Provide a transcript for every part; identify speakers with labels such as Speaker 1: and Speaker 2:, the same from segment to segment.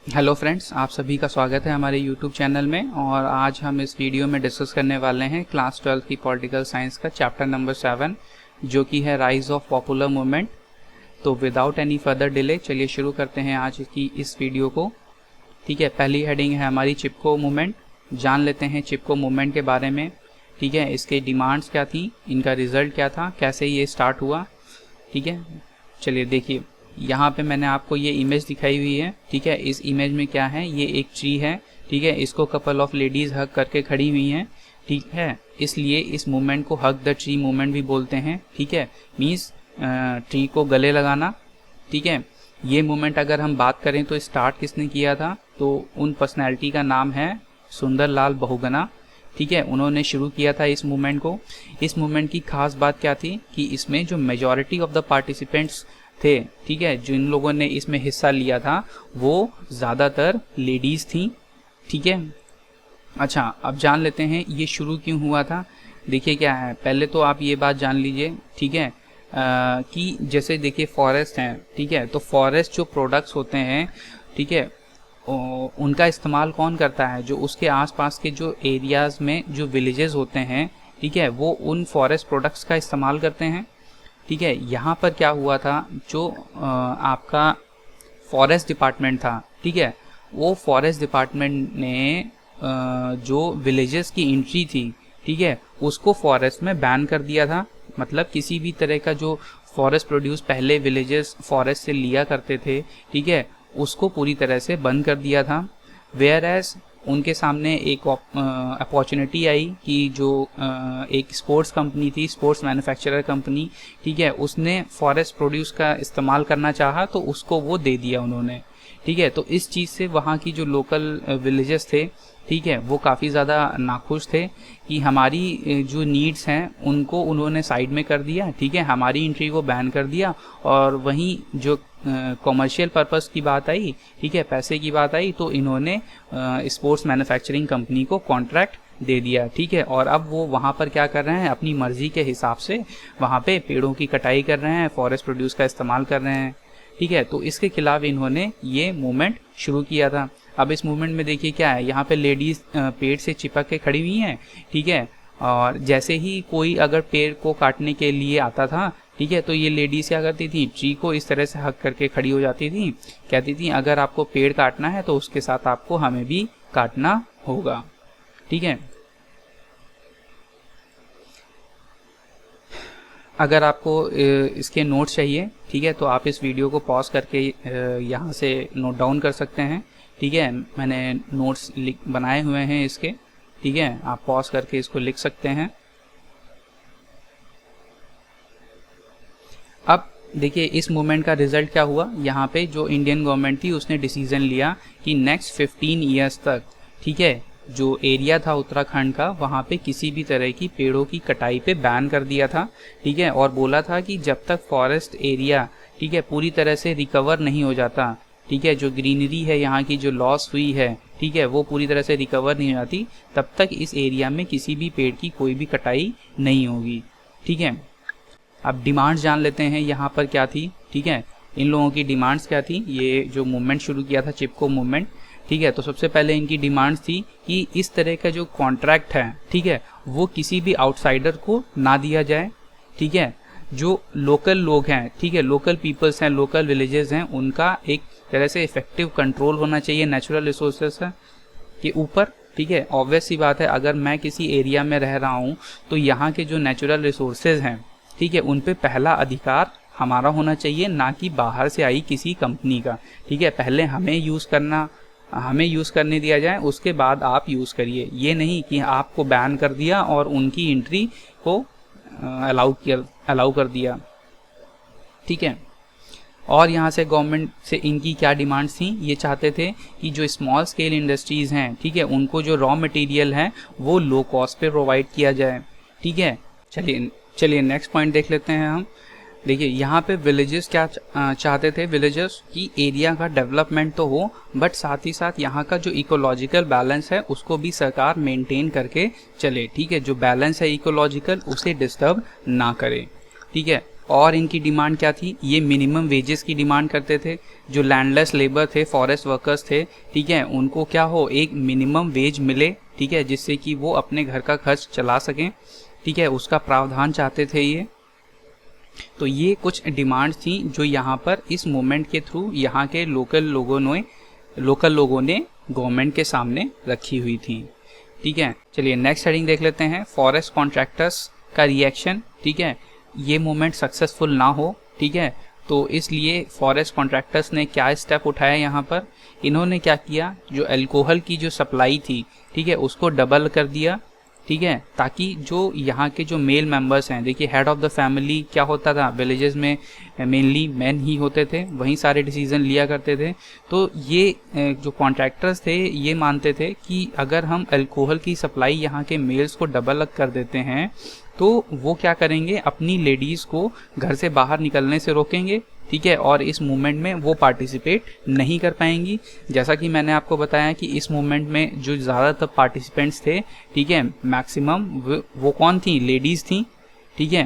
Speaker 1: Hello friends, आप सभी का स्वागत है हमारे यूट्यूब चैनल में। और आज हम इस वीडियो में डिस्कस करने वाले हैं क्लास 12 की पॉलिटिकल साइंस का चैप्टर नंबर 7, जो कि है राइज ऑफ पॉपुलर मूवमेंट। तो विदाउट एनी फर्दर डिले चलिए शुरू करते हैं आज की इस वीडियो को। ठीक है, पहली हेडिंग है हमारी चिपको मूवमेंट। जान लेते हैं चिपको मूवमेंट के बारे में। ठीक है, इसके डिमांड्स क्या थी, इनका रिजल्ट क्या था, कैसे ये स्टार्ट हुआ। ठीक है, चलिए देखिए, यहाँ पे मैंने आपको ये इमेज दिखाई हुई है। ठीक है, इस इमेज में क्या है, ये एक ट्री है। ठीक है, इसको कपल ऑफ लेडीज हग करके खड़ी हुई हैं। ठीक है, इसलिए इस मूवमेंट को हग द ट्री मूवमेंट भी बोलते हैं। ठीक है, मीन्स ट्री को गले लगाना। ठीक है, ये मूवमेंट अगर हम बात करें तो स्टार्ट किसने किया था, तो उन पर्सनैलिटी का नाम है सुंदरलाल बहुगुणा। ठीक है, उन्होंने शुरू किया था इस मूवमेंट को। इस मूवमेंट की खास बात क्या थी कि इसमें जो मेजॉरिटी ऑफ द पार्टिसिपेंट्स थे, ठीक है, जिन लोगों ने इसमें हिस्सा लिया था वो ज़्यादातर लेडीज़ थी। ठीक है, अच्छा अब जान लेते हैं ये शुरू क्यों हुआ था। देखिए क्या है, पहले तो आप ये बात जान लीजिए। ठीक है, कि जैसे देखिए फॉरेस्ट हैं। ठीक है, तो फॉरेस्ट जो प्रोडक्ट्स होते हैं, ठीक है, उनका इस्तेमाल कौन करता है, जो उसके आसपास के जो एरियाज़ में जो विलेजेस होते हैं, ठीक है, वो उन फॉरेस्ट प्रोडक्ट्स का इस्तेमाल करते हैं। ठीक है, यहाँ पर क्या हुआ था, जो आपका फॉरेस्ट डिपार्टमेंट था, ठीक है, वो फॉरेस्ट डिपार्टमेंट ने जो विलेजेस की एंट्री थी, ठीक है, उसको फॉरेस्ट में बैन कर दिया था। मतलब किसी भी तरह का जो फॉरेस्ट प्रोड्यूस पहले विलेजेस फॉरेस्ट से लिया करते थे, ठीक है, उसको पूरी तरह से बंद कर दिया था। वेयर एज उनके सामने एक अपॉर्चुनिटी आई कि जो एक स्पोर्ट्स कंपनी थी, स्पोर्ट्स मैन्युफैक्चरर कंपनी, ठीक है, उसने फॉरेस्ट प्रोड्यूस का इस्तेमाल करना चाहा तो उसको वो दे दिया उन्होंने। ठीक है, तो इस चीज़ से वहाँ की जो लोकल विलेजेस थे, ठीक है, वो काफ़ी ज़्यादा नाखुश थे कि हमारी जो नीड्स हैं उनको उन्होंने साइड में कर दिया। ठीक है, हमारी एंट्री को बैन कर दिया। और वहीं जो कॉमर्शियल पर्पस की बात आई, ठीक है, पैसे की बात आई, तो इन्होंने स्पोर्ट्स मैन्युफैक्चरिंग कंपनी को कॉन्ट्रैक्ट दे दिया। ठीक है, और अब वो वहाँ पर क्या कर रहे हैं, अपनी मर्जी के हिसाब से वहाँ पे पेड़ों की कटाई कर रहे हैं, फॉरेस्ट प्रोड्यूस का इस्तेमाल कर रहे हैं। ठीक है, तो इसके खिलाफ इन्होंने ये मूवमेंट शुरू किया था। अब इस मूवमेंट में देखिए क्या है, यहाँ पे लेडीज पेड़ से चिपक के खड़ी हुई हैं। ठीक है, और जैसे ही कोई अगर पेड़ को काटने के लिए आता था, ठीक है, तो ये लेडीज क्या करती थी, ट्री को इस तरह से हक करके खड़ी हो जाती थी। कहती थी अगर आपको पेड़ काटना है तो उसके साथ आपको हमें भी काटना होगा। ठीक है, अगर आपको इसके नोट्स चाहिए, ठीक है, तो आप इस वीडियो को पॉज करके यहाँ से नोट डाउन कर सकते हैं। ठीक है, मैंने नोट्स बनाए हुए हैं इसके। ठीक है, आप पॉज करके इसको लिख सकते हैं। अब देखिए इस मूवमेंट का रिजल्ट क्या हुआ। यहाँ पे जो इंडियन गवर्नमेंट थी उसने डिसीजन लिया कि नेक्स्ट 15 ईयर्स तक, ठीक है, जो एरिया था उत्तराखंड का, वहाँ पे किसी भी तरह की पेड़ों की कटाई पे बैन कर दिया था। ठीक है, और बोला था कि जब तक फॉरेस्ट एरिया, ठीक है, पूरी तरह से रिकवर नहीं हो जाता, ठीक है, जो ग्रीनरी है यहाँ की जो लॉस हुई है, ठीक है, वो पूरी तरह से रिकवर नहीं हो जाती, तब तक इस एरिया में किसी भी पेड़ की कोई भी कटाई नहीं होगी। ठीक है, अब डिमांड्स जान लेते हैं यहाँ पर क्या थी। ठीक है, इन लोगों की डिमांड्स क्या थी, ये जो मूवमेंट शुरू किया था चिपको मूवमेंट। ठीक है, तो सबसे पहले इनकी डिमांड्स थी कि इस तरह का जो कॉन्ट्रैक्ट है, ठीक है, वो किसी भी आउटसाइडर को ना दिया जाए। ठीक है, जो लोकल लोग हैं, ठीक है, लोकल पीपल्स हैं, लोकल विलेजेस हैं, उनका एक तरह से इफेक्टिव कंट्रोल होना चाहिए नेचुरल रिसोर्सेस के ऊपर। ठीक है, ऑब्वियस सी बात है, अगर मैं किसी एरिया में रह रहा हूँ तो यहाँ के जो नेचुरल रिसोर्सेज हैं, ठीक है, उन पे पहला अधिकार हमारा होना चाहिए, ना कि बाहर से आई किसी कंपनी का। ठीक है, पहले हमें यूज़ करने दिया जाए, उसके बाद आप यूज़ करिए। ये नहीं कि आपको बैन कर दिया और उनकी एंट्री को अलाउ कर दिया। ठीक है, और यहाँ से गवर्नमेंट से इनकी क्या डिमांड्स थी, ये चाहते थे कि जो स्मॉल स्केल इंडस्ट्रीज़ हैं, ठीक है, उनको जो रॉ मटेरियल है वो लो कॉस्ट पे प्रोवाइड किया जाए। ठीक है, चलिए नेक्स्ट पॉइंट देख लेते हैं हम। देखिए यहाँ पे विलेजेस क्या चाहते थे, विलेजेस की एरिया का डेवलपमेंट तो हो, बट साथ ही साथ यहाँ का जो इकोलॉजिकल बैलेंस है उसको भी सरकार मेंटेन करके चले। ठीक है, जो बैलेंस है इकोलॉजिकल उसे डिस्टर्ब ना करे। ठीक है, और इनकी डिमांड क्या थी, ये मिनिमम वेजेस की डिमांड करते थे। जो लैंडलेस लेबर थे, फॉरेस्ट वर्कर्स थे, ठीक है, उनको क्या हो, एक मिनिमम वेज मिले, ठीक है, जिससे कि वो अपने घर का खर्च चला सकें, ठीक है, उसका प्रावधान चाहते थे ये। तो ये कुछ डिमांड थी जो यहाँ पर इस मूवमेंट के थ्रू यहाँ के लोकल लोगों ने गवर्नमेंट के सामने रखी हुई थी, ठीक है। चलिए नेक्स्ट हेडिंग देख लेते हैं, फॉरेस्ट कॉन्ट्रैक्टर्स का रिएक्शन, ठीक है। ये मूवमेंट सक्सेसफुल ना हो, ठीक है, तो इसलिए फॉरेस्ट कॉन्ट्रैक्टर्स ने क्या स्टेप उठाया यहाँ पर, इन्होंने क्या किया, जो अल्कोहल की जो सप्लाई थी, ठीक है, उसको डबल कर दिया, ठीक है, ताकि जो यहाँ के जो मेल मेंबर्स हैं, देखिए हेड ऑफ द फैमिली क्या होता था, विलेजेस में मेनली मैन ही होते थे, वहीं सारे डिसीजन लिया करते थे। तो ये जो कॉन्ट्रैक्टर्स थे ये मानते थे कि अगर हम अल्कोहल की सप्लाई यहाँ के मेल्स को डबल कर देते हैं तो वो क्या करेंगे, अपनी लेडीज़ को घर से बाहर निकलने से रोकेंगे, ठीक है, और इस मूवमेंट में वो पार्टिसिपेट नहीं कर पाएंगी। जैसा कि मैंने आपको बताया कि इस मूवमेंट में जो ज़्यादातर पार्टिसिपेंट्स थे, ठीक है, मैक्सिमम वो कौन थी, लेडीज़ थी, ठीक है।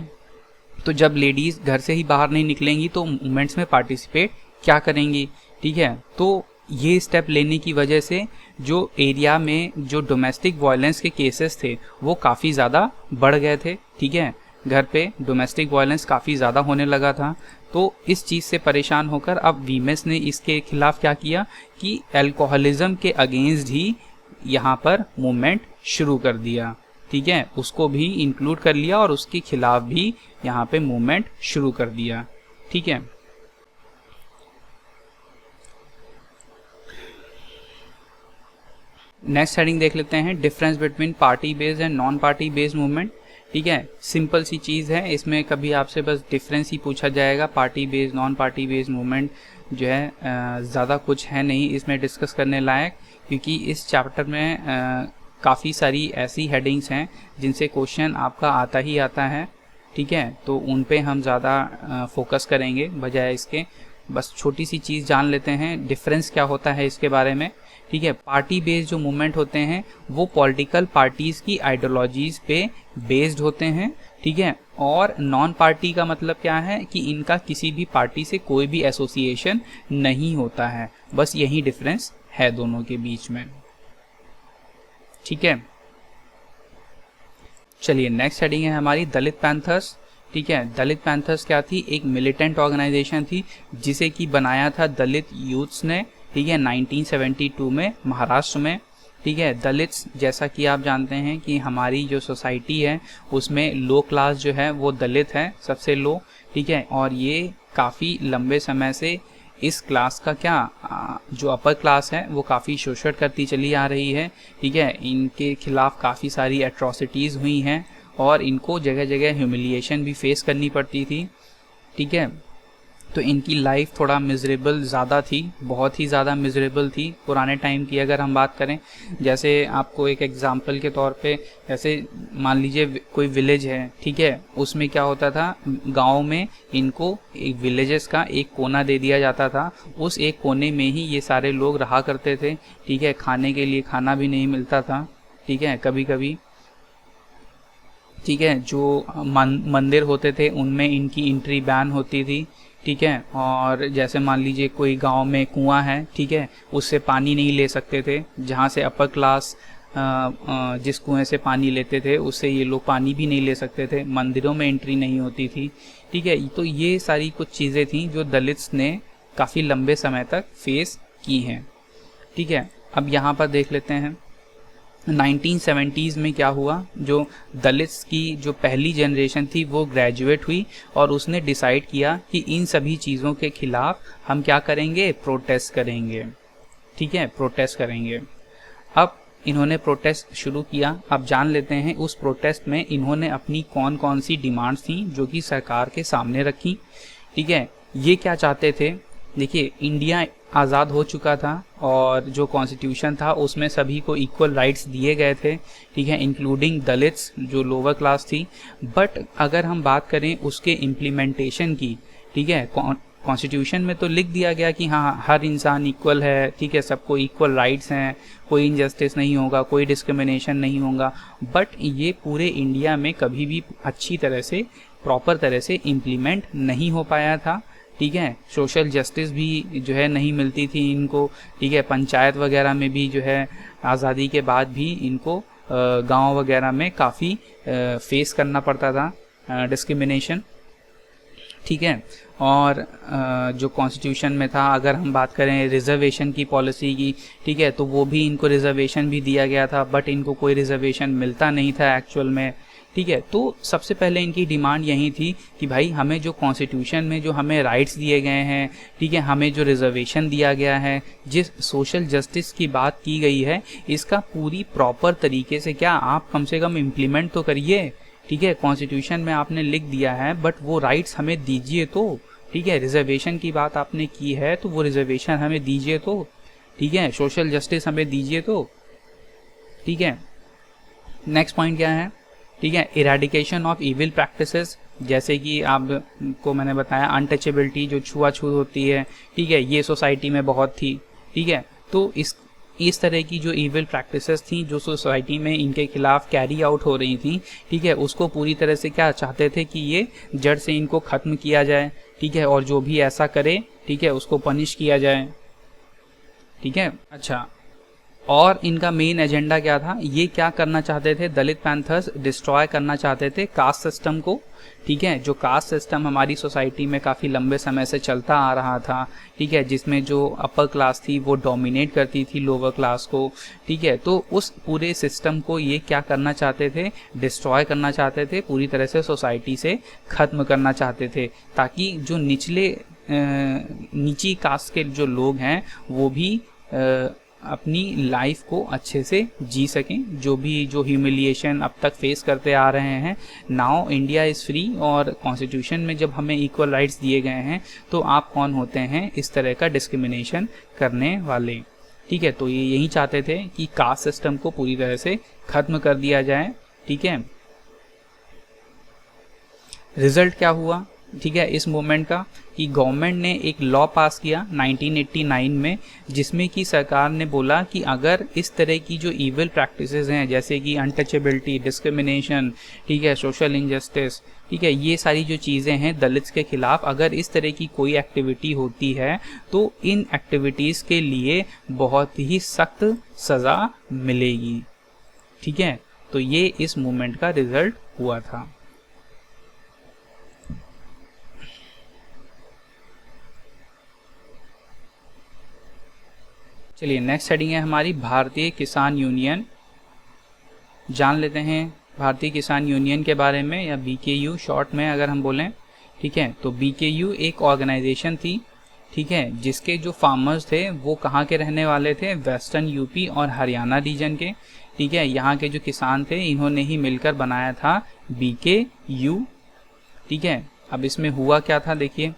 Speaker 1: तो जब लेडीज़ घर से ही बाहर नहीं निकलेंगी तो मूवमेंट्स में पार्टिसिपेट क्या करेंगी, ठीक है। तो ये स्टेप लेने की वजह से जो एरिया में जो डोमेस्टिक वायलेंस के केसेस थे वो काफ़ी ज़्यादा बढ़ गए थे, ठीक है, घर पे डोमेस्टिक वायलेंस काफ़ी ज़्यादा होने लगा था। तो इस चीज़ से परेशान होकर अब वीमेस ने इसके खिलाफ क्या किया कि अल्कोहलिज्म के अगेंस्ट ही यहाँ पर मूवमेंट शुरू कर दिया, ठीक है, उसको भी इंक्लूड कर लिया और उसके खिलाफ भी यहाँ पे मूवमेंट शुरू कर दिया, ठीक है। नेक्स्ट हेडिंग देख लेते हैं, difference between party based and non party based movement, ठीक है। सिंपल सी चीज़ है, इसमें कभी आपसे बस डिफरेंस ही पूछा जाएगा, party based non party based movement जो है ज़्यादा कुछ है नहीं इसमें डिस्कस करने लायक, क्योंकि इस चैप्टर में काफ़ी सारी ऐसी हेडिंग्स हैं जिनसे क्वेश्चन आपका आता ही आता है, ठीक है, तो उन पे हम ज़्यादा फोकस करेंगे बजाय इसके। बस छोटी सी चीज़ जान लेते हैं, डिफरेंस क्या होता है इसके बारे में, ठीक है। पार्टी बेस्ड जो मूवमेंट होते हैं वो पॉलिटिकल पार्टीज की आइडियोलॉजीज पे बेस्ड होते हैं, ठीक है, और नॉन पार्टी का मतलब क्या है कि इनका किसी भी पार्टी से कोई भी एसोसिएशन नहीं होता है, बस यही डिफरेंस है दोनों के बीच में, ठीक है। चलिए नेक्स्ट हेडिंग है हमारी दलित पैंथर्स, ठीक है। दलित पैंथर्स क्या थी, एक मिलिटेंट ऑर्गेनाइजेशन थी जिसे कि बनाया था दलित यूथ्स ने, ठीक है, 1972 में महाराष्ट्र में, ठीक है। दलित्स जैसा कि आप जानते हैं कि हमारी जो सोसाइटी है उसमें लो क्लास जो है वो दलित है, सबसे लो, ठीक है, और ये काफ़ी लंबे समय से इस क्लास का क्या जो अपर क्लास है वो काफ़ी शोषण करती चली आ रही है, ठीक है। इनके खिलाफ काफ़ी सारी एट्रॉसिटीज़ हुई हैं और इनको जगह जगह ह्यूमिलिएशन भी फेस करनी पड़ती थी, ठीक है। तो इनकी लाइफ थोड़ा मिजरेबल ज़्यादा थी, बहुत ही ज़्यादा मिजरेबल थी पुराने टाइम की अगर हम बात करें। जैसे आपको एक एग्जांपल के तौर पे, जैसे मान लीजिए कोई विलेज है, ठीक है, उसमें क्या होता था, गांव में इनको एक विलेजेस का एक कोना दे दिया जाता था, उस एक कोने में ही ये सारे लोग रहा करते थे, ठीक है। खाने के लिए खाना भी नहीं मिलता था, ठीक है, कभी कभी, ठीक है। जो मंदिर होते थे उनमें इनकी एंट्री बैन होती थी, ठीक है। और जैसे मान लीजिए कोई गांव में कुआं है, ठीक है, उससे पानी नहीं ले सकते थे, जहां से अपर क्लास जिस कुएं से पानी लेते थे उससे ये लोग पानी भी नहीं ले सकते थे, मंदिरों में एंट्री नहीं होती थी, ठीक है। तो ये सारी कुछ चीज़ें थी जो दलित्स ने काफ़ी लंबे समय तक फेस की हैं, ठीक है। अब यहाँ पर देख लेते हैं 1970s में क्या हुआ, जो दलित्स की जो पहली जनरेशन थी वो ग्रेजुएट हुई और उसने डिसाइड किया कि इन सभी चीज़ों के खिलाफ हम क्या करेंगे, प्रोटेस्ट करेंगे, ठीक है, प्रोटेस्ट करेंगे। अब इन्होंने प्रोटेस्ट शुरू किया। अब जान लेते हैं उस प्रोटेस्ट में इन्होंने अपनी कौन कौन सी डिमांड्स थी जो कि सरकार के सामने रखी, ठीक है। ये क्या चाहते थे, देखिए इंडिया आज़ाद हो चुका था और जो कॉन्स्टिट्यूशन था उसमें सभी को इक्वल राइट्स दिए गए थे, ठीक है, इंक्लूडिंग दलित्स जो लोअर क्लास थी। बट अगर हम बात करें उसके इम्प्लीमेंटेशन की, ठीक है, कॉन्स्टिट्यूशन में तो लिख दिया गया कि हाँ हर इंसान इक्वल है, ठीक है, सबको इक्वल राइट्स हैं, कोई इनजस्टिस नहीं होगा, कोई डिस्क्रिमिनेशन नहीं होगा, बट ये पूरे इंडिया में कभी भी अच्छी तरह से प्रॉपर तरह से इम्प्लीमेंट नहीं हो पाया था। ठीक है, सोशल जस्टिस भी जो है नहीं मिलती थी इनको। ठीक है, पंचायत वगैरह में भी जो है आज़ादी के बाद भी इनको गांव वगैरह में काफ़ी फेस करना पड़ता था डिस्क्रिमिनेशन। ठीक है, और जो कॉन्स्टिट्यूशन में था, अगर हम बात करें रिजर्वेशन की पॉलिसी की, ठीक है, तो वो भी इनको रिजर्वेशन भी दिया गया था, बट इनको कोई रिजर्वेशन मिलता नहीं था एक्चुअल में। ठीक है, तो सबसे पहले इनकी डिमांड यही थी कि भाई हमें जो कॉन्स्टिट्यूशन में जो हमें राइट्स दिए गए हैं, ठीक है, हमें जो रिजर्वेशन दिया गया है, जिस सोशल जस्टिस की बात की गई है, इसका पूरी प्रॉपर तरीके से क्या आप कम से कम इम्प्लीमेंट तो करिए। ठीक है, कॉन्स्टिट्यूशन में आपने लिख दिया है, बट वो राइट्स हमें दीजिए तो। ठीक है, रिजर्वेशन की बात आपने की है तो वो रिजर्वेशन हमें दीजिए तो। ठीक है, सोशल जस्टिस हमें दीजिए तो। ठीक है, नेक्स्ट पॉइंट क्या है? ठीक है, इरेडिकेशन ऑफ इविल प्रैक्टिसेस, जैसे कि आपको मैंने बताया अनटचेबिलिटी, जो छुआछूत होती है, ठीक है, ये सोसाइटी में बहुत थी। ठीक है, तो इस तरह की जो इविल प्रैक्टिसेस थी जो सोसाइटी में इनके खिलाफ कैरी आउट हो रही थी, ठीक है, उसको पूरी तरह से क्या चाहते थे कि ये जड़ से इनको ख़त्म किया जाए। ठीक है, और जो भी ऐसा करे, ठीक है, उसको पनिश किया जाए। ठीक है, अच्छा, और इनका मेन एजेंडा क्या था? ये क्या करना चाहते थे? दलित पैंथर्स डिस्ट्रॉय करना चाहते थे कास्ट सिस्टम को। ठीक है, जो कास्ट सिस्टम हमारी सोसाइटी में काफ़ी लंबे समय से चलता आ रहा था। ठीक है, जिसमें जो अपर क्लास थी वो डोमिनेट करती थी लोअर क्लास को। ठीक है, तो उस पूरे सिस्टम को ये क्या करना चाहते थे? डिस्ट्रॉय करना चाहते थे, पूरी तरह से सोसाइटी से ख़त्म करना चाहते थे, ताकि जो नीची कास्ट के जो लोग हैं वो भी अपनी लाइफ को अच्छे से जी सकें। जो ह्यूमिलिएशन अब तक फेस करते आ रहे हैं, नाउ इंडिया इज़ फ्री, और कॉन्स्टिट्यूशन में जब हमें इक्वल राइट्स दिए गए हैं तो आप कौन होते हैं इस तरह का डिस्क्रिमिनेशन करने वाले? ठीक है, तो ये यही चाहते थे कि कास्ट सिस्टम को पूरी तरह से ख़त्म कर दिया जाए। ठीक है, रिजल्ट क्या हुआ? ठीक है, इस मूवमेंट का कि गवर्नमेंट ने एक लॉ पास किया 1989 में, जिसमें कि सरकार ने बोला कि अगर इस तरह की जो इविल प्रैक्टिसेस हैं, जैसे कि अनटचेबिलिटी, डिस्क्रिमिनेशन, ठीक है, सोशल इनजस्टिस, ठीक है, ये सारी जो चीज़ें हैं दलित्स के खिलाफ, अगर इस तरह की कोई एक्टिविटी होती है तो इन एक्टिविटीज़ के लिए बहुत ही सख्त सज़ा मिलेगी। ठीक है, तो ये इस मूवमेंट का रिजल्ट हुआ था। चलिए, नेक्स्ट हेडिंग है हमारी भारतीय किसान यूनियन। जान लेते हैं भारतीय किसान यूनियन के बारे में, या BKU शॉर्ट में अगर हम बोलें। ठीक है, तो BKU एक ऑर्गेनाइजेशन थी, ठीक है, जिसके जो फार्मर्स थे वो कहाँ के रहने वाले थे? वेस्टर्न यूपी और हरियाणा रीजन के। ठीक है, यहाँ के जो किसान थे इन्होंने ही मिलकर बनाया था BKU। ठीक है, अब इसमें हुआ क्या था देखिए,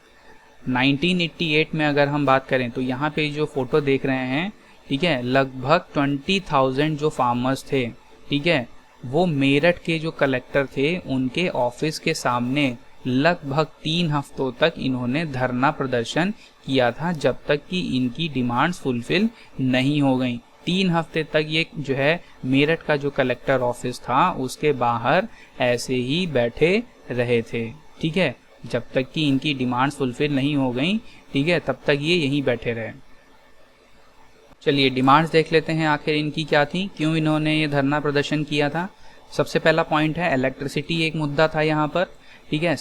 Speaker 1: 1988 में अगर हम बात करें तो यहाँ पे जो फोटो देख रहे हैं, ठीक है, लगभग 20,000 जो फार्मर्स थे, ठीक है, वो मेरठ के जो कलेक्टर थे उनके ऑफिस के सामने लगभग 3 हफ्तों तक इन्होंने धरना प्रदर्शन किया था, जब तक कि इनकी डिमांड्स फुलफिल नहीं हो गई। 3 हफ्ते तक ये जो है मेरठ का जो कलेक्टर ऑफिस था उसके बाहर ऐसे ही बैठे रहे थे। ठीक है, जब तक कि इनकी डिमांड्स फुलफिल नहीं हो गई, ठीक है, तब तक ये यहीं बैठे रहे। चलिए, डिमांड्स देख लेते हैं आखिर इनकी क्या थी, क्यों इन्होंने ये धरना प्रदर्शन किया था। सबसे पहला पॉइंट है इलेक्ट्रिसिटी, एक मुद्दा था यहाँ पर। ठीक है,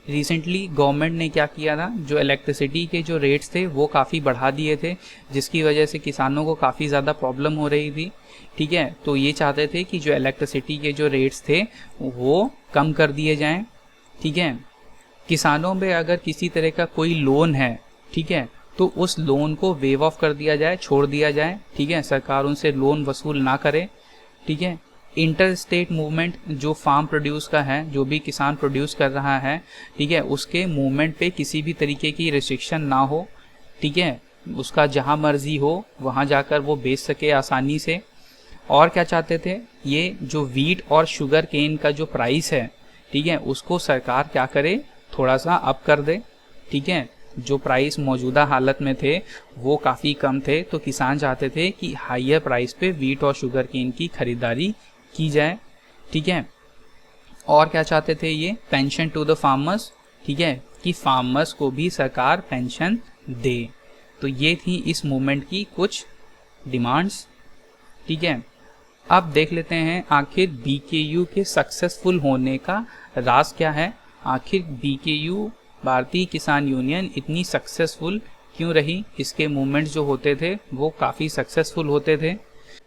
Speaker 1: रिसेंटली गवर्नमेंट ने क्या किया था, जो इलेक्ट्रिसिटी के जो रेट्स थे वो काफ़ी बढ़ा दिए थे, जिसकी वजह से किसानों को काफ़ी ज़्यादा प्रॉब्लम हो रही थी। ठीक है, तो ये चाहते थे कि जो इलेक्ट्रिसिटी के जो रेट्स थे वो कम कर दिए जाएं। ठीक है, किसानों में अगर किसी तरह का कोई लोन है, ठीक है, तो उस लोन को वेव ऑफ कर दिया जाए, छोड़ दिया जाए। ठीक है, सरकार उनसे लोन वसूल ना करे। ठीक है, इंटर स्टेट मूवमेंट जो फार्म प्रोड्यूस का है, जो भी किसान प्रोड्यूस कर रहा है, ठीक है, उसके मूवमेंट पे किसी भी तरीके की रिस्ट्रिक्शन ना हो। ठीक है, उसका जहाँ मर्जी हो वहाँ जाकर वो बेच सके आसानी से। और क्या चाहते थे, ये जो वीट और शुगर केन का जो प्राइस है, ठीक है, उसको सरकार क्या करे, थोड़ा सा अप कर दे। ठीक है, जो प्राइस मौजूदा हालत में थे वो काफ़ी कम थे, तो किसान चाहते थे कि हाइयर प्राइस पे वीट और शुगर केन की खरीदारी की जाए। ठीक है, और क्या चाहते थे ये, पेंशन टू द फार्मर्स, ठीक है, कि फार्मर्स को भी सरकार पेंशन दे। तो ये थी इस मूवमेंट की कुछ डिमांड्स, ठीक है। अब देख लेते हैं आखिर बीकेयू के सक्सेसफुल होने का राज क्या है। आखिर बीकेयू भारतीय किसान यूनियन इतनी सक्सेसफुल क्यों रही, इसके मूवमेंट्स जो होते थे वो काफ़ी सक्सेसफुल होते थे।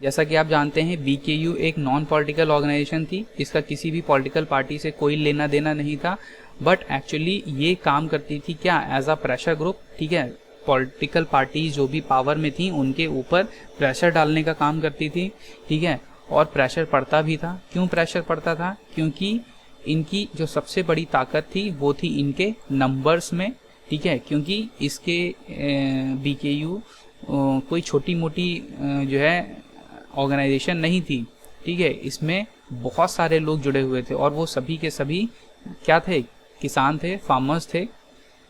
Speaker 1: जैसा कि आप जानते हैं बीकेयू एक नॉन पॉलिटिकल ऑर्गेनाइजेशन थी, इसका किसी भी पॉलिटिकल पार्टी से कोई लेना देना नहीं था, बट एक्चुअली ये काम करती थी क्या, एज अ प्रेशर ग्रुप, ठीक है। पॉलिटिकल पार्टीज जो भी पावर में थी उनके ऊपर प्रेशर डालने का काम करती थी, ठीक है। और प्रेशर पड़ता भी था। क्यों प्रेशर पड़ता था, क्योंकि इनकी जो सबसे बड़ी ताकत थी वो थी इनके नंबर्स में, ठीक है। क्योंकि इसके बीकेयू कोई छोटी मोटी जो है ऑर्गेनाइजेशन नहीं थी, ठीक है। इसमें बहुत सारे लोग जुड़े हुए थे और वो सभी के सभी क्या थे, किसान थे, फार्मर्स थे,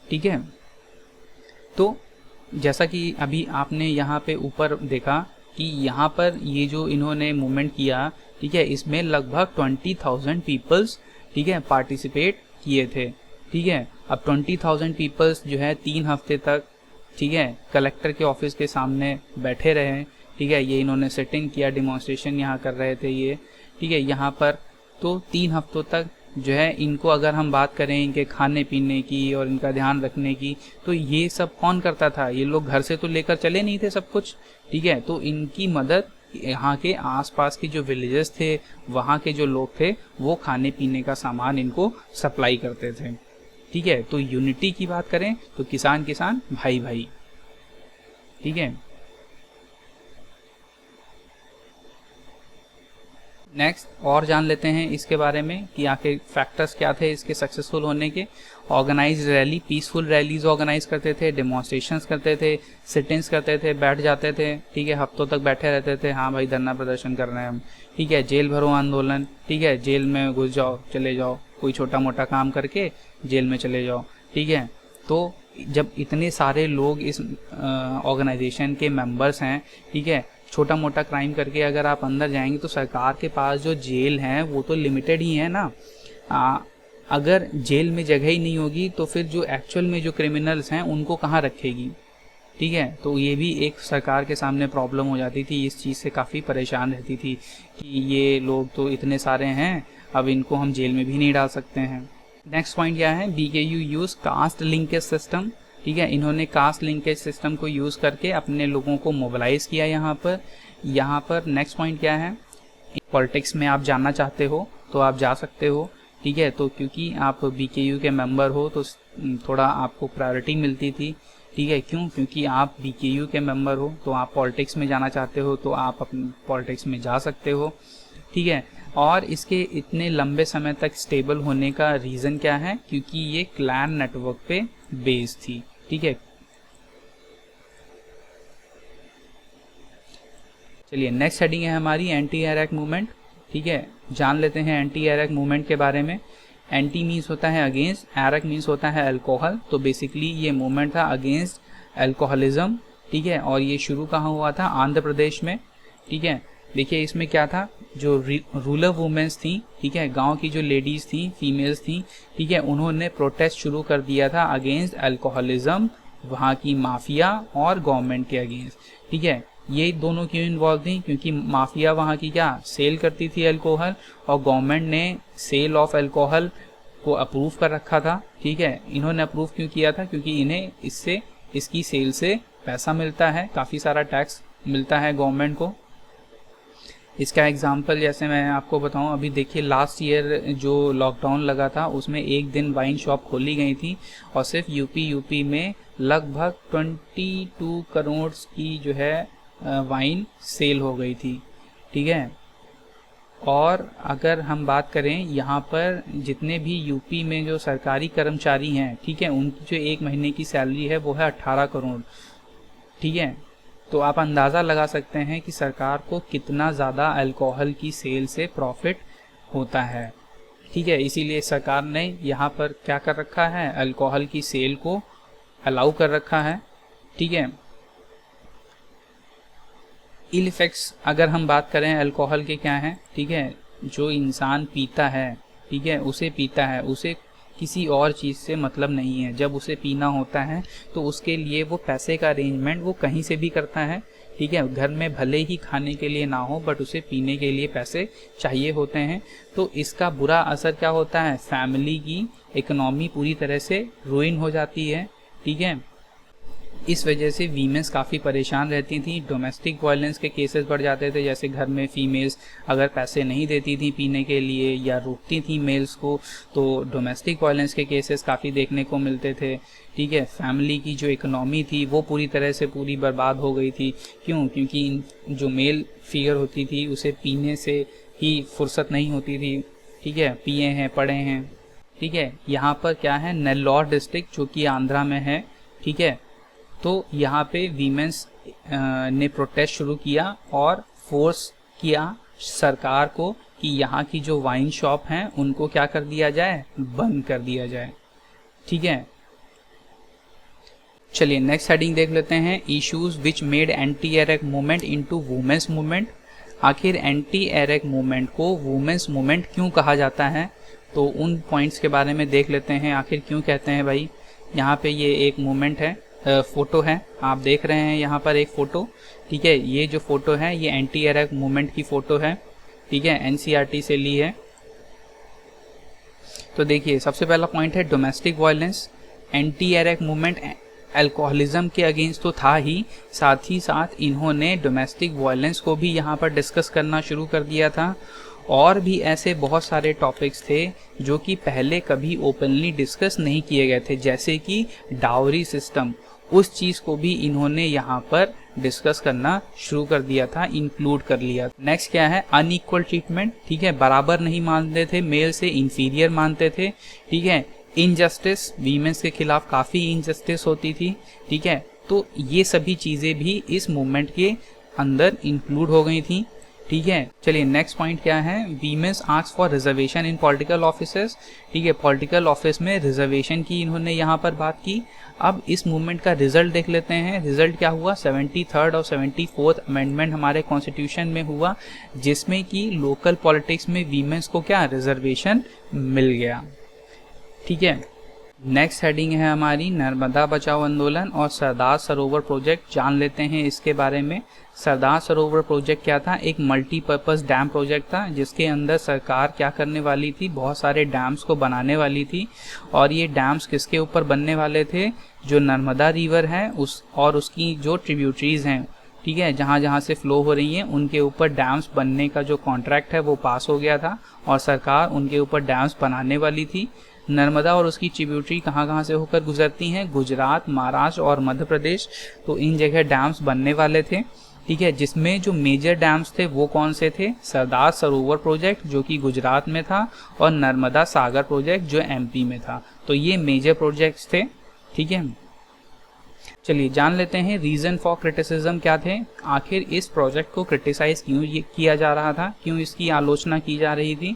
Speaker 1: ठीक है। तो जैसा कि अभी आपने यहाँ पे ऊपर देखा कि यहाँ पर ये जो इन्होंने मूवमेंट किया, ठीक है, इसमें लगभग 20,000 पीपल्स, ठीक है, पार्टिसिपेट किए थे, ठीक है। अब 20,000 पीपल्स जो है 3 हफ्ते तक, ठीक है, कलेक्टर के ऑफिस के सामने बैठे रहे, ठीक है। ये इन्होंने सिटिंग किया, डिमॉन्स्ट्रेशन यहाँ कर रहे थे ये, ठीक है, यहाँ पर। तो 3 हफ्तों तक जो है इनको अगर हम बात करें इनके खाने पीने की और इनका ध्यान रखने की, तो ये सब कौन करता था, ये लोग घर से तो लेकर चले नहीं थे सब कुछ, ठीक है। तो इनकी मदद यहाँ के आसपास के जो विलेजेस थे, वहाँ के जो लोग थे, वो खाने पीने का सामान इनको सप्लाई करते थे, ठीक है। तो यूनिटी की बात करें तो किसान किसान भाई भाई, ठीक है। नेक्स्ट और जान लेते हैं इसके बारे में कि आखिर फैक्टर्स क्या थे इसके सक्सेसफुल होने के। Organise rally, peaceful rallies organise करते थे, डेमोन्स्ट्रेशंस करते थे, सिटिंग्स करते थे, बैठ जाते थे, ठीक है, हफ्तों तक बैठे रहते थे, हाँ भाई धरना प्रदर्शन कर रहे हैं हम, ठीक है। जेल भरो आंदोलन, ठीक है, जेल में घुस जाओ, चले जाओ, कोई छोटा मोटा काम करके जेल में चले जाओ, ठीक है। तो जब इतने सारे लोग इस ऑर्गेनाइजेशन के मेंबर्स हैं, ठीक है, छोटा मोटा क्राइम करके अगर आप अंदर जाएंगे तो सरकार के पास जो जेल है वो तो लिमिटेड ही है ना। अगर जेल में जगह ही नहीं होगी तो फिर जो एक्चुअल में जो क्रिमिनल्स हैं उनको कहाँ रखेगी, ठीक है। तो ये भी एक सरकार के सामने प्रॉब्लम हो जाती थी, इस चीज़ से काफ़ी परेशान रहती थी कि ये लोग तो इतने सारे हैं, अब इनको हम जेल में भी नहीं डाल सकते हैं। नेक्स्ट पॉइंट क्या है, BKU use caste linkage system, ठीक है। इन्होंने कास्ट लिंकेज सिस्टम को यूज़ करके अपने लोगों को मोबिलाइज किया यहाँ पर। नेक्स्ट पॉइंट क्या है, पॉलिटिक्स में आप जानना चाहते हो तो आप जा सकते हो, ठीक है। तो क्योंकि आप बीकेयू के मेंबर हो तो थोड़ा आपको प्रायोरिटी मिलती थी, ठीक है। क्यों, क्योंकि आप बीकेयू के मेंबर हो तो आप पॉलिटिक्स में जाना चाहते हो तो आप अपने पॉलिटिक्स में जा सकते हो, ठीक है। और इसके इतने लंबे समय तक स्टेबल होने का रीज़न क्या है, क्योंकि ये क्लैन नेटवर्क पे बेस्ड थी, ठीक है। चलिए नेक्स्ट हेडिंग है हमारी एंटी एरैक मूवमेंट, ठीक है। जान लेते हैं एंटी एरैक मूवमेंट के बारे में। एंटी मीन्स होता है अगेंस्ट, एरैक मीन्स होता है अल्कोहल। तो बेसिकली ये मूवमेंट था अगेंस्ट अल्कोहलिज्म, ठीक है। और ये शुरू कहाँ हुआ था, आंध्र प्रदेश में, ठीक है। देखिए इसमें क्या था, जो रूरल वुमेन्स थी, ठीक है, गांव की जो लेडीज थी, फीमेल्स थी, ठीक है, उन्होंने प्रोटेस्ट शुरू कर दिया था अगेंस्ट अल्कोहलिज्म, वहाँ की माफिया और गवर्नमेंट के अगेंस्ट, ठीक है। ये दोनों क्यों इन्वॉल्व थी, क्योंकि माफिया वहाँ की क्या सेल करती थी अल्कोहल, और गवर्नमेंट ने सेल ऑफ अल्कोहल को अप्रूव कर रखा था, ठीक है। इन्होंने अप्रूव क्यों किया था, क्योंकि इन्हें इससे, इसकी सेल से पैसा मिलता है, काफ़ी सारा टैक्स मिलता है गवर्नमेंट को। इसका एग्जाम्पल जैसे मैं आपको बताऊं, अभी देखिए लास्ट ईयर जो लॉकडाउन लगा था उसमें एक दिन वाइन शॉप खोली गई थी और सिर्फ यूपी में लगभग 22 करोड़ की जो है वाइन सेल हो गई थी, ठीक है। और अगर हम बात करें यहाँ पर जितने भी यूपी में जो सरकारी कर्मचारी हैं, ठीक है, उनकी जो एक महीने की सैलरी है वो है 18 करोड़, ठीक है। तो आप अंदाज़ा लगा सकते हैं कि सरकार को कितना ज़्यादा अल्कोहल की सेल से प्रॉफिट होता है, ठीक है। इसीलिए सरकार ने यहाँ पर क्या कर रखा है, अल्कोहल की सेल को अलाउ कर रखा है, ठीक है। इल इफेक्ट्स अगर हम बात करें अल्कोहल के क्या हैं, ठीक है, जो इंसान पीता है ठीक है, उसे पीता है, उसे किसी और चीज़ से मतलब नहीं है। जब उसे पीना होता है तो उसके लिए वो पैसे का अरेंजमेंट वो कहीं से भी करता है, ठीक है। घर में भले ही खाने के लिए ना हो बट उसे पीने के लिए पैसे चाहिए होते हैं। तो इसका बुरा असर क्या होता है, फैमिली की इकोनॉमी पूरी तरह से रुइन हो जाती है, ठीक है। इस वजह से वीमेंस काफ़ी परेशान रहती थी, डोमेस्टिक वायलेंस के केसेस बढ़ जाते थे, जैसे घर में फीमेल्स अगर पैसे नहीं देती थी पीने के लिए या रोकती थी मेल्स को, तो डोमेस्टिक वायलेंस के केसेस काफ़ी देखने को मिलते थे, ठीक है। फैमिली की जो इकोनॉमी थी वो पूरी तरह से पूरी बर्बाद हो गई थी। क्यों? क्योंकि जो मेल फिगर होती थी उसे पीने से ही फुर्सत नहीं होती थी, ठीक है, पिए हैं, पढ़े हैं, ठीक है। यहाँ पर क्या है, नेल्लौर डिस्ट्रिक्ट जो कि आंध्रा में है, ठीक है। तो यहाँ पे वीमेंस ने प्रोटेस्ट शुरू किया और फोर्स किया सरकार को कि यहाँ की जो वाइन शॉप हैं उनको क्या कर दिया जाए, बंद कर दिया जाए, ठीक है। चलिए नेक्स्ट हेडिंग देख लेते हैं, issues which made anti arrack movement into women's movement. आखिर एंटी एरेक मूवमेंट को वुमेन्स मूवमेंट क्यों कहा जाता है, तो उन पॉइंट्स के बारे में देख लेते हैं। आखिर क्यों कहते हैं भाई, यहाँ पे ये एक मूवमेंट है, फोटो है, आप देख रहे हैं यहाँ पर एक फोटो, ठीक है। ये जो फोटो है ये एंटी एरेक मूवमेंट की फोटो है, ठीक है, एनसीईआरटी से ली है। तो देखिए सबसे पहला पॉइंट है domestic violence. Anti arrack movement alcoholism के अगेंस्ट तो था ही, साथ ही साथ इन्होंने डोमेस्टिक वायलेंस को भी यहाँ पर डिस्कस करना शुरू कर दिया था। और भी ऐसे बहुत सारे टॉपिक्स थे जो कि पहले कभी ओपनली डिस्कस नहीं किए गए थे, जैसे कि डाउरी सिस्टम, उस चीज़ को भी इन्होंने यहाँ पर डिस्कस करना शुरू कर दिया था, इंक्लूड कर लिया। नेक्स्ट क्या है, अनइक्वल ट्रीटमेंट, ठीक है, बराबर नहीं मानते थे, मेल से इंफीरियर मानते थे, ठीक है। इनजस्टिस, वीमेंस के खिलाफ काफ़ी इनजस्टिस होती थी, ठीक है। तो ये सभी चीज़ें भी इस मूवमेंट के अंदर इंक्लूड हो गई थी, ठीक है। चलिए नेक्स्ट पॉइंट क्या है, women's ask for reservation in political offices, ठीक है, पॉलिटिकल ऑफिस में रिजर्वेशन की इन्होंने यहाँ पर बात की। अब इस मूवमेंट का रिजल्ट देख लेते हैं। रिजल्ट क्या हुआ, 73rd और 74th अमेंडमेंट हमारे कॉन्स्टिट्यूशन में हुआ, जिसमें कि लोकल पॉलिटिक्स में वीमेंस को क्या रिजर्वेशन मिल गया, ठीक है। नेक्स्ट हेडिंग है हमारी नर्मदा बचाओ आंदोलन और सरदार सरोवर प्रोजेक्ट। जान लेते हैं इसके बारे में। सरदार सरोवर प्रोजेक्ट क्या था, एक मल्टीपर्पज़ डैम प्रोजेक्ट था, जिसके अंदर सरकार क्या करने वाली थी, बहुत सारे डैम्स को बनाने वाली थी। और ये डैम्स किसके ऊपर बनने वाले थे, जो नर्मदा रिवर है उस और उसकी जो ट्रिब्यूटरीज हैं, ठीक है, जहाँ जहाँ से फ्लो हो रही हैं उनके ऊपर डैम्स बनने का जो कॉन्ट्रैक्ट है वो पास हो गया था और सरकार उनके ऊपर डैम्स बनाने वाली थी। नर्मदा और उसकी ट्रिब्यूटरी कहाँ से होकर गुजरती हैं, गुजरात, महाराष्ट्र और मध्य प्रदेश। तो इन जगह डैम्स बनने वाले थे, ठीक है, जिसमें जो मेजर डैम्स थे वो कौन से थे, सरदार सरोवर प्रोजेक्ट जो कि गुजरात में था और नर्मदा सागर प्रोजेक्ट जो एमपी में था। तो ये मेजर प्रोजेक्ट्स थे, ठीक है। चलिए जान लेते हैं रीज़न फॉर क्रिटिसिज्म क्या थे, आखिर इस प्रोजेक्ट को क्रिटिसाइज क्यों किया जा रहा था, क्यों इसकी आलोचना की जा रही थी,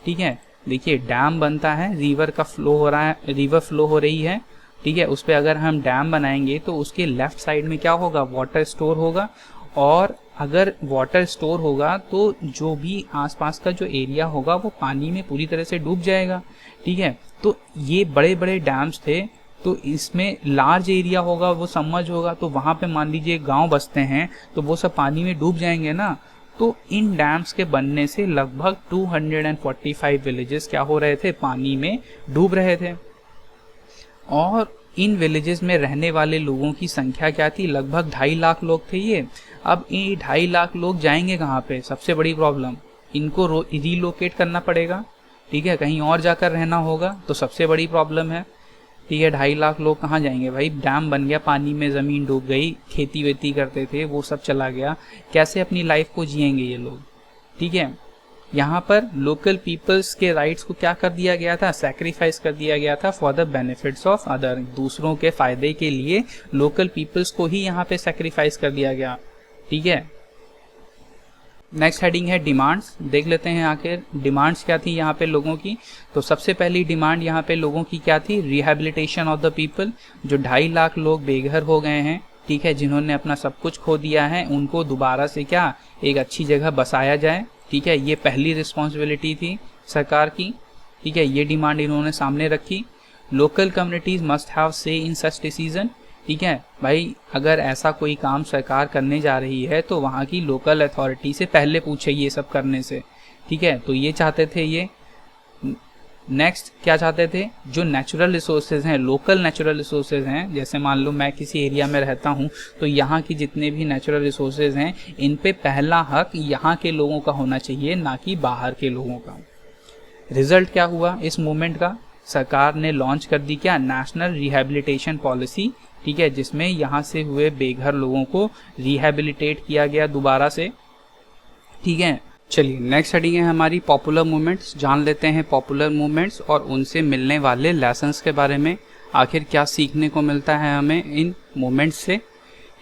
Speaker 1: ठीक है। देखिए डैम बनता है, रिवर का फ्लो हो रहा है, रिवर फ्लो हो रही है, ठीक है, उस पर अगर हम डैम बनाएंगे तो उसके लेफ्ट साइड में क्या होगा, वाटर स्टोर होगा। और अगर वाटर स्टोर होगा तो जो भी आसपास का जो एरिया होगा वो पानी में पूरी तरह से डूब जाएगा, ठीक है। तो ये बड़े बड़े डैम्स थे, तो इसमें लार्ज एरिया होगा, वो सबमर्ज होगा, तो वहाँ पे मान लीजिए गांव बसते हैं तो वो सब पानी में डूब जाएंगे ना। तो इन डैम्स के बनने से लगभग 245 विलेजेस क्या हो रहे थे, पानी में डूब रहे थे। और इन विलेजेस में रहने वाले लोगों की संख्या क्या थी, लगभग 2.5 लाख लोग थे ये। अब ये 2.5 लाख लोग जाएंगे कहाँ पे, सबसे बड़ी प्रॉब्लम, इनको रिलोकेट करना पड़ेगा, ठीक है, कहीं और जाकर रहना होगा, तो सबसे बड़ी प्रॉब्लम है, ठीक है। 2.5 लाख लोग कहाँ जाएंगे भाई, डैम बन गया, पानी में ज़मीन डूब गई, खेती वेती करते थे वो सब चला गया, कैसे अपनी लाइफ को जिएंगे ये लोग, ठीक है। यहाँ पर लोकल पीपल्स के राइट्स को क्या कर दिया गया था, सैक्रिफाइस कर दिया गया था for the benefits of other, दूसरों के फायदे के लिए लोकल पीपल्स को ही यहाँ पे सैक्रिफाइस कर दिया गया, ठीक है। नेक्स्ट हेडिंग है डिमांड्स, देख लेते हैं आखिर डिमांड्स क्या थी यहाँ पे लोगों की। तो सबसे पहली डिमांड यहाँ पे लोगों की क्या थी, रिहेबिलिटेशन ऑफ द पीपल, जो 2.5 लाख लोग बेघर हो गए हैं, ठीक है, जिन्होंने अपना सब कुछ खो दिया है, उनको दोबारा से क्या एक अच्छी जगह बसाया जाए, ठीक है, ये पहली रिस्पॉन्सिबिलिटी थी सरकार की। ठीक है, ये डिमांड इन्होंने सामने रखी। लोकल कम्युनिटीज मस्ट हैव से इन सच डिसीजन, ठीक है भाई, अगर ऐसा कोई काम सरकार करने जा रही है तो वहाँ की लोकल अथॉरिटी से पहले पूछे ये सब करने से, ठीक है, तो ये चाहते थे ये। नेक्स्ट क्या चाहते थे, जो नेचुरल रिसोर्सेज हैं, लोकल नेचुरल रिसोर्सेज हैं, जैसे मान लो मैं किसी एरिया में रहता हूँ तो यहाँ की जितने भी नेचुरल रिसोर्सेज हैं इन पे पहला हक यहाँ के लोगों का होना चाहिए, ना कि बाहर के लोगों का। रिजल्ट क्या हुआ इस मूवमेंट का, सरकार ने लॉन्च कर दी क्या, नेशनल रिहेबिलिटेशन पॉलिसी, ठीक है, जिसमें यहाँ से हुए बेघर लोगों को रिहेबिलिटेट किया गया दोबारा से, ठीक है। चलिए नेक्स्ट स्टडी है हमारी पॉपुलर मूवमेंट्स। जान लेते हैं पॉपुलर मूवमेंट्स और उनसे मिलने वाले लेसन्स के बारे में, आखिर क्या सीखने को मिलता है हमें इन मूवमेंट्स से,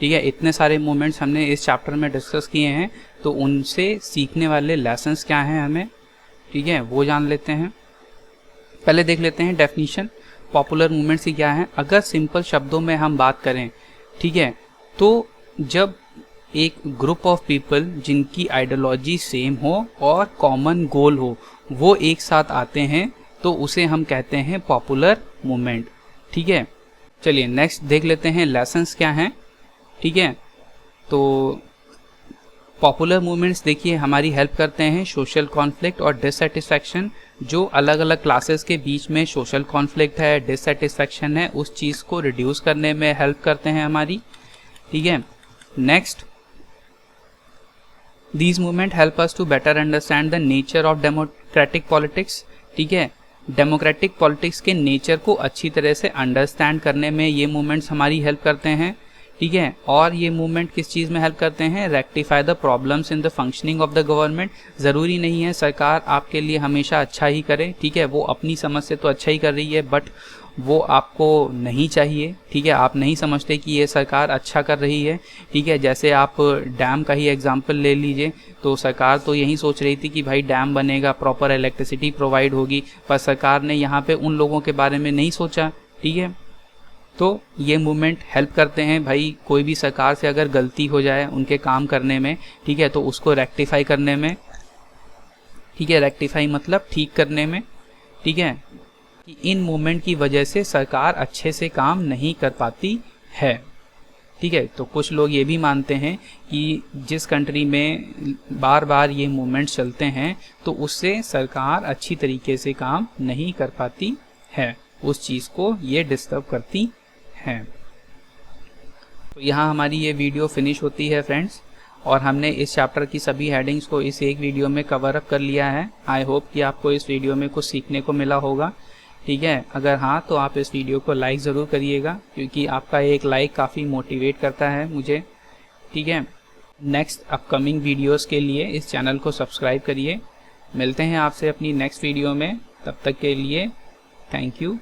Speaker 1: ठीक है। इतने सारे मूवमेंट्स हमने इस चैप्टर में डिस्कस किए हैं, तो उनसे सीखने वाले लेसन्स क्या हैं हमें, ठीक है, वो जान लेते हैं। पहले देख लेते हैं डेफिनेशन पॉपुलर मूवमेंट्स की क्या है। अगर सिंपल शब्दों में हम बात करें, ठीक है, तो जब एक ग्रुप ऑफ पीपल जिनकी आइडियोलॉजी सेम हो और कॉमन गोल हो, वो एक साथ आते हैं तो उसे हम कहते हैं पॉपुलर मूवमेंट, ठीक है। चलिए नेक्स्ट देख लेते हैं लेसन्स क्या हैं, ठीक है। तो पॉपुलर मूवमेंट्स देखिए हमारी हेल्प करते हैं सोशल कॉन्फ्लिक्ट और डिससेटिस्फैक्शन, जो अलग अलग क्लासेस के बीच में सोशल कॉन्फ्लिक्ट है, डिससेटिस्फैक्शन है, उस चीज़ को रिड्यूस करने में हेल्प करते हैं हमारी, ठीक है। Next, These movement help us to better understand the nature of democratic politics, ठीक है। डेमोक्रेटिक पॉलिटिक्स के नेचर को अच्छी तरह से अंडरस्टैंड करने में ये मूवमेंट्स हमारी हेल्प करते हैं, ठीक है। और ये मूवमेंट किस चीज़ में हेल्प करते हैं, rectify the problems in the functioning of the government. ज़रूरी नहीं है सरकार आपके लिए हमेशा अच्छा ही करे, ठीक है, वो अपनी समझ से तो अच्छा ही कर रही है, बट वो आपको नहीं चाहिए, ठीक है। आप नहीं समझते कि ये सरकार अच्छा कर रही है, ठीक है। जैसे आप डैम का ही एग्जांपल ले लीजिए, तो सरकार तो यही सोच रही थी कि भाई डैम बनेगा, प्रॉपर इलेक्ट्रिसिटी प्रोवाइड होगी, पर सरकार ने यहाँ पे उन लोगों के बारे में नहीं सोचा, ठीक है। तो ये मूवमेंट हेल्प करते हैं भाई, कोई भी सरकार से अगर गलती हो जाए उनके काम करने में, ठीक है, तो उसको रेक्टिफाई करने में, ठीक है, रेक्टिफाई मतलब ठीक करने में, ठीक है, कि इन मूवमेंट की वजह से सरकार अच्छे से काम नहीं कर पाती है, ठीक है। तो कुछ लोग ये भी मानते हैं कि जिस कंट्री में बार बार ये मूवमेंट चलते हैं तो उससे सरकार अच्छी तरीके से काम नहीं कर पाती है, उस चीज़ को ये डिस्टर्ब करती है। तो यहाँ हमारी ये वीडियो फिनिश होती है फ्रेंड्स, और हमने इस चैप्टर की सभी हेडिंग्स को इस एक वीडियो में कवर अप कर लिया है। आई होप कि आपको इस वीडियो में कुछ सीखने को मिला होगा, ठीक है। अगर हाँ तो आप इस वीडियो को लाइक ज़रूर करिएगा, क्योंकि आपका एक लाइक काफ़ी मोटिवेट करता है मुझे, ठीक है। नेक्स्ट अपकमिंग वीडियोस के लिए इस चैनल को सब्सक्राइब करिए। मिलते हैं आपसे अपनी नेक्स्ट वीडियो में, तब तक के लिए थैंक यू।